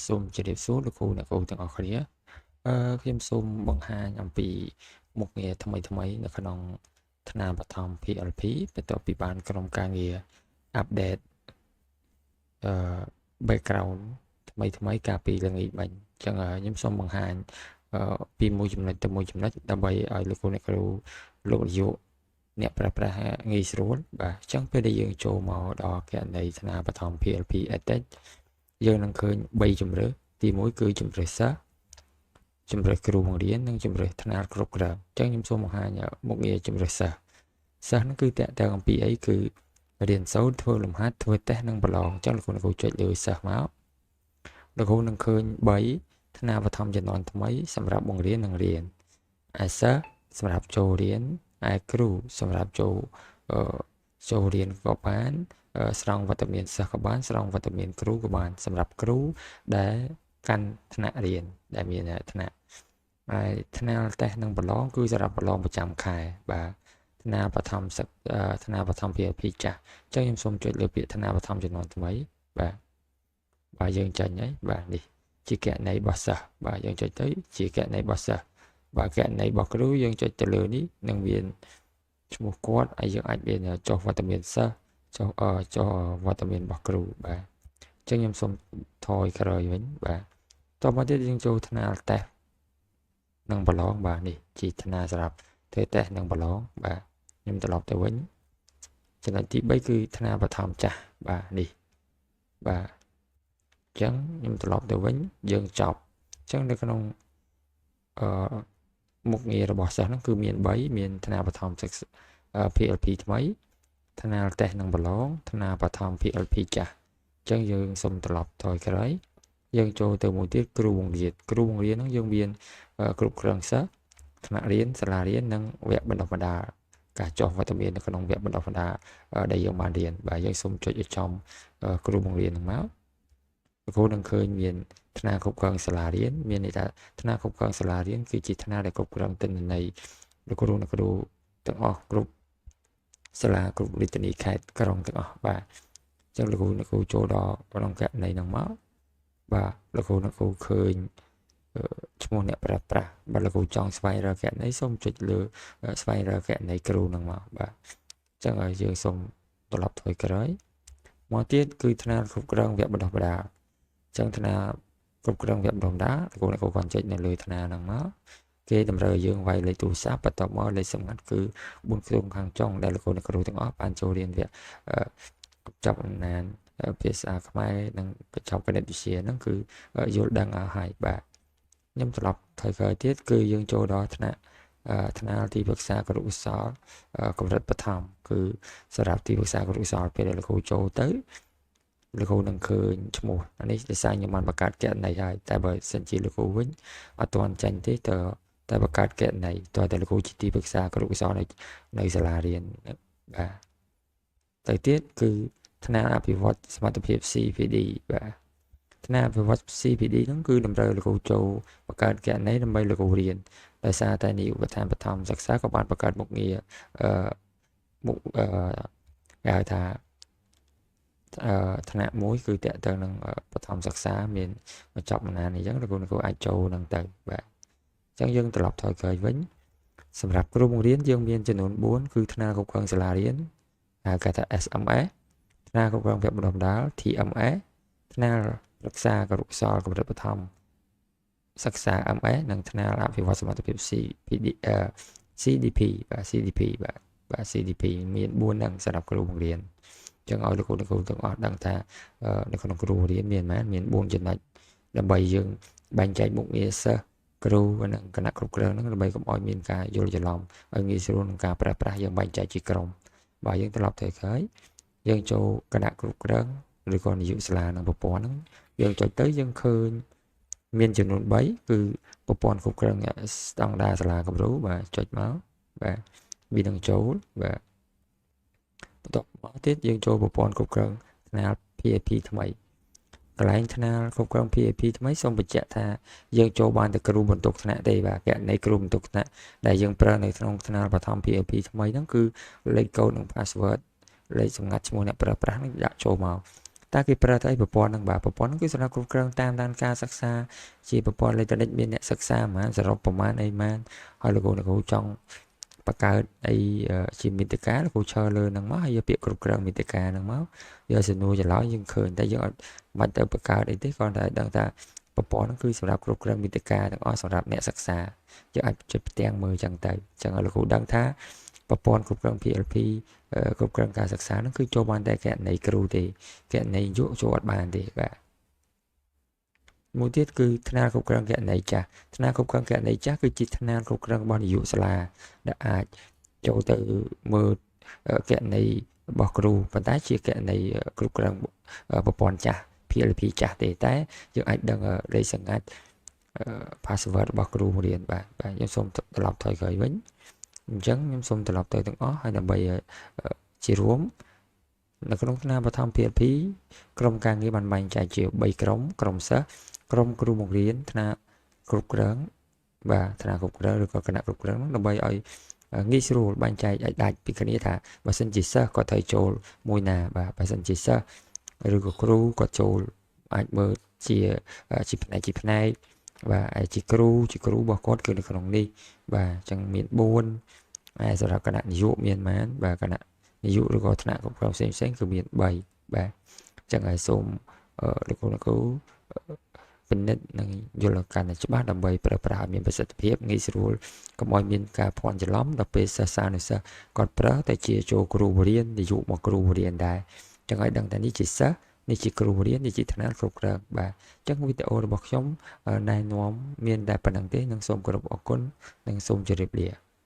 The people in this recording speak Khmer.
សូមជម្រាបសួរលោកគ្រូអ្នកគ្រូទាំងអស់គ្នាខ្ញុំសូមបង្ហាញអំពីមុខងារថ្មីនៅក្នុងថ្នាលបឋម PLP បន្ទាប់ពីបានក្រុមការងារ update background ថ្មីកាលពីល្ងាចមិញអញ្ចឹងខ្ញុំសូមបង្ហាញពីមួយចំណុចទៅមួយចំណុចដើម្បីឲ្យលោកគ្រូអ្នកគ្រូលោកនាយកអ្នកប្រើប្រាស់ងាយស្រួលបាទអញ្ចឹងពេលដែលយើងចូលមកដល់គណនីថ្នាលបឋម PLP Edit យើងនឹងឃើញ3ជម្រើសទី1គឺជម្រើសសិស្សជម្រើសគ្រូបង្រៀននិងជម្រើសថ្នាលគ្រប់គ្រងអញ្ចឹងខ្ញុំសូមបង្ហាញមុខងារជម្រើសសិស្សហ្នឹងគឺតើតើអំពីអីគឺរៀនសូត្រធ្វើលំហាត់ធ្វើតេស្តនិងប្រឡងអញ្ចឹងលោកគ្រូចុចលើសិស្សមកលោកគ្រូនឹងឃើញ3ថ្នាលបឋមជំនាន់ថ្មីសម្រាប់បង្រៀននិងរៀនឯសិស្សសម្រាប់ចូលរៀនឯគ្រូសម្រាប់ចូលរៀនក៏បានស្រង់វត្តមានសិស្សក៏បានស្រង់វត្តមានគ្រូក៏បានសម្រាប់គ្រូដែលកាន់ថ្នាក់រៀនដែលមានថ្នាក់ហើយថ្នាលតេស្តនិងប្រឡងគឺសម្រាប់ប្រឡងប្រចាំខែបាទថ្នាលបឋមថ្នាលបឋម PLP ចាស់អញ្ចឹងខ្ញុំសូមចុចលើពាក្យថ្នាលបឋមជំនាន់ថ្មីបាទយើងចាញ់ហើយបាទនេះជាគណនីរបស់សិស្សបាទយើងចុចទៅជាគណនីរបស់សិស្សបាទគណនីរបស់គ្រូយើងចុចទៅលើនេះនឹងមានឈ្មោះគាត់ហើយយើងអាចមានចុះវត្តមានសិស្សចុះវត្តមានរបស់គ្រូបាទអញ្ចឹងខ្ញុំសូមថយក្រោយវិញបាទតទៅមកទៀតយើងចូលថ្នាលតេស្តនិងប្រឡងបាទនេះជាថ្នាលសម្រាប់ធ្វើតេស្តនិងប្រឡងបាទខ្ញុំត្រឡប់ទៅវិញចំណុចទី3គឺថ្នាលបឋមចាស់បាទនេះបាទអញ្ចឹងខ្ញុំត្រឡប់ទៅវិញយើងចប់អញ្ចឹងនៅក្នុងមុខងាររបស់សិស្សហ្នឹងគឺមាន3មានថ្នាលបឋមPLP ថ្មីថ្នាលតេស្តនិងប្រឡងថ្នាលបឋម PLP ចាស់អញ្ចឹងយើងសូមត្រឡប់ថយក្រោយយើងចូលទៅមួយទៀតគ្រូបង្រៀនហ្នឹងយើងមានគ្រប់គ្រងសិស្សថ្នាក់រៀនសាលារៀននិងវគ្គបណ្ដុះបណ្ដាលការចុះវត្តមាននៅក្នុងវគ្គបណ្ដុះបណ្ដាលដែលយើងបានរៀនបាទយើងសូមចុចឲ្យចំគ្រូបង្រៀនហ្នឹងមកលោកគ្រូនឹងឃើញមានថ្នាក់គ្រប់គ្រងសាលារៀនមានន័យថាថ្នាក់គ្រប់គ្រងសាលារៀនគឺជាថ្នាក់ដែលគ្រប់គ្រងទិន្នន័យលោកគ្រូទាំងអស់គ្រប់សាលាគ្រប់រាជធានីខេត្តក្រុងទាំងអស់បាទអញ្ចឹងលោកគ្រូចូលដល់ក្នុងគណនីហ្នឹងមកបាទលោកគ្រូឃើញឈ្មោះអ្នកប្រើប្រាស់បាទលោកគ្រូចង់ស្វែងរកគណនីសូមចុចលើស្វែងរកគណនីគ្រូហ្នឹងមកបាទអញ្ចឹងហើយយើងសូមត្រឡប់ថយក្រោយមកទៀតគឺថ្នាលគ្រប់គ្រងវគ្គបណ្ដុះបណ្ដាលអញ្ចឹងថ្នាលគ្រប់គ្រងវគ្គបណ្ដុះបណ្ដាលលោកគ្រូគាត់ចុចនៅលើថ្នាលហ្នឹងមកគេតម្រូវឲ្យយើងវាយលេខទូរស័ព្ទបន្ទាប់មកលេខសម្ងាត់គឺ4ខ្ទង់ខាងចុងដែលលោកគ្រូទាំងអស់បានចូលរៀនវគ្គចប់អំណានភាសាខ្មែរនិងកញ្ចប់គណិតវិទ្យាហ្នឹងគឺយល់ដឹងហើយបាទខ្ញុំត្រឡប់ថយក្រោយទៀតគឺយើងចូលដល់ថ្នាលទីប្រឹក្សាគរុកោសល្យកម្រិតបឋមគឺសម្រាប់ទីប្រឹក្សាគរុកោសល្យពេលដែលលោកគ្រូចូលទៅលោកគ្រូនឹងឃើញឈ្មោះអានេះដោយសារខ្ញុំបានបង្កើតគណនីហើយតែបើសិនជាលោកគ្រូវិញអត់ទាន់ចាញ់ទេតែបង្កើតគណនីតើតែលោកគ្រូជាទីប្រឹក្សាគរុកោសល្យនៅសាលារៀនបាទទៅទៀតគឺថ្នាលអភិវឌ្ឍសមត្ថភាព CPD បាទថ្នាលអភិវឌ្ឍ CPD ហ្នឹងគឺតម្រូវលោកគ្រូចូលបង្កើតគណនីដើម្បីលោកគ្រូរៀនដោយសារតែនាយកដ្ឋានបឋមសិក្សាក៏បានបង្កើតមុខងារគេហៅថាថ្នាក់មួយគឺតើតើនឹងបឋមសិក្សាមានចប់ណានអញ្ចឹងលោកគ្រូអាចចូលនឹងទៅបាទអញ្ចឹងយើងត្រឡប់ថយក្រោយវិញសម្រាប់គ្រូបង្រៀនយើងមានចំនួន4គឺថ្នាក់គ្រប់គ្រងសាលារៀនហៅថា SMS ថ្នាក់គ្រប់គ្រងវគ្គបណ្ដុះបណ្ដាល TMS ថ្នាក់រក្សាគរុកោសល្យកម្រិតបឋមសិក្សា MS និងថ្នាក់អភិវឌ្ឍសមត្ថភាព CDP បាទ CDP បាទ CDP មាន4ហ្នឹងសម្រាប់គ្រូបង្រៀនអញ្ចឹងឲ្យលោកគ្រូទាំងអស់ដឹងថានៅក្នុងគ្រូបង្រៀនមាន4ចំណុចដើម្បីយើងបែងចែកមុខងារសិស្សគ្រូនិងគណៈគ្រប់គ្រងហ្នឹងដើម្បីកុំឲ្យមានការយល់ច្រឡំឲ្យងាយស្រួលក្នុងការប្រើប្រាស់យើងបែងចែកជាក្រុមបាទយើងត្រឡប់ទៅក្រោយយើងចូលគណៈគ្រប់គ្រងឬក៏នាយកសាលានិងប្រព័ន្ធហ្នឹងយើងចុចទៅយើងឃើញមានចំនួន3គឺប្រព័ន្ធគ្រប់គ្រងស្តង់ដារសាលាគំរូបាទចុចមកបាទវានឹងចូលបាទបន្ទាប់មកទៀតយើងចូលប្រព័ន្ធគ្រប់គ្រងថ្នាល PAP ថ្មីកន្លែងថ្នាលគ្រប់គ្រង PAP ថ្មីសូមបញ្ជាក់ថាយើងចូលបានតែគ្រូបន្ទុកថ្នាក់ទេបាទគណនីគ្រូបន្ទុកថ្នាក់ដែលយើងប្រើនៅក្នុងថ្នាលបឋម PAP ថ្មីហ្នឹងគឺលេខកូដនិង password លេខសម្ងាត់ឈ្មោះអ្នកប្រើប្រាស់នឹងដាក់ចូលមក taគេប្រើទៅអីប្រព័ន្ធហ្នឹងបាទប្រព័ន្ធហ្នឹងគឺសម្រាប់គ្រប់គ្រងតាមដានការសិក្សាជាប្រព័ន្ធអេឡិចត្រូនិកមានអ្នកសិក្សាប្រហែលសរុបប្រមាណអីម៉ានហើយលោកគ្រូចង់បង្កើតអីជាមាតិកាលោកគ្រូឈរលើហ្នឹងមកហើយយកពាក្យគ្រប់គ្រងមាតិកាហ្នឹងមកយកសំណួរចម្លើយយើងឃើញតែយើងអត់មិនទៅបង្កើតអីទេគ្រាន់តែដឹងថាប្រព័ន្ធហ្នឹងគឺសម្រាប់គ្រប់គ្រងមាតិកាទាំងអស់សម្រាប់អ្នកសិក្សាយើងអាចចុចផ្ទាំងមើលចឹងទៅអញ្ចឹងលោកគ្រូដឹងថាប្រព័ន្ធគ្រប់គ្រង PLP គ្រប់គ្រងការសិក្សាហ្នឹងគឺចូលបានតែគណនីគ្រូទេគណនីយុចូលអត់បានទេបាទមួយទៀតគឺថ្នាលគ្រប់គ្រងគណនីចាស់ថ្នាលគ្រប់គ្រងគណនីចាស់គឺជាថ្នាលគ្រប់គ្រងរបស់នាយកសាលាដែលអាចចូលទៅមើលគណនីរបស់គ្រូប៉ុន្តែជាគណនីគ្រប់គ្រងប្រព័ន្ធចាស់ PLP ចាស់ទេតែយើងអាចដឹងលេខសម្ងាត់password របស់គ្រូបង្រៀនបាទខ្ញុំសូមត្រឡប់ថយក្រោយវិញអញ្ចឹងខ្ញុំសូមត្រឡប់ទៅទាំងអស់ហើយដើម្បីជារួមនៅក្នុងថ្នាក់បឋម PLP ក្រុមការងារបានបែងចែកជា3ក្រុមសិស្សក្រុមគ្រូបង្រៀនថ្នាក់គ្រប់គ្រងបាទថ្នាក់គ្រប់គ្រងឬក៏គណៈគ្រប់គ្រងដើម្បីឲ្យងាយស្រួលបែងចែកឲ្យដាច់ពីគ្នាថាបើសិនជាសិស្សគាត់ត្រូវចូលមួយណាបាទបើសិនជាសិស្សឬក៏គ្រូគាត់ចូលអាចមើលជាផ្នែកបាទជាគ្រូរបស់គាត់គឺនៅក្នុងនេះបាទអញ្ចឹងមាន4ហើយសម្រាប់គណៈនាយកមានប៉ុន្មានបាទគណៈនាយកឬក៏ថ្នាក់គ្រប់គ្រងផ្សេងគឺមាន3បាទអញ្ចឹងហើយសូមលោកគ្រូពិនិត្យនិងយល់កាន់តែច្បាស់ដើម្បីប្រើប្រាស់ឲ្យមានប្រសិទ្ធភាពងាយស្រួលកុំឲ្យមានការភ័ន្តច្រឡំដល់ពេលសិស្សសានុសិស្សគាត់ប្រើតែជាចូលគ្រូបរៀននាយកមកគ្រូបរៀនដែរអញ្ចឹងឲ្យដឹងថានេះជាសិស្សនេះជាគ្រូបរៀននេះជាថ្នាក់គ្រប់គ្រងបាទអញ្ចឹងវីដេអូរបស់ខ្ញុំណែនាំមានតែប៉ុណ្្នឹងទេនិងសូមគោរពអរគុណនិងសូមជម្រាបលា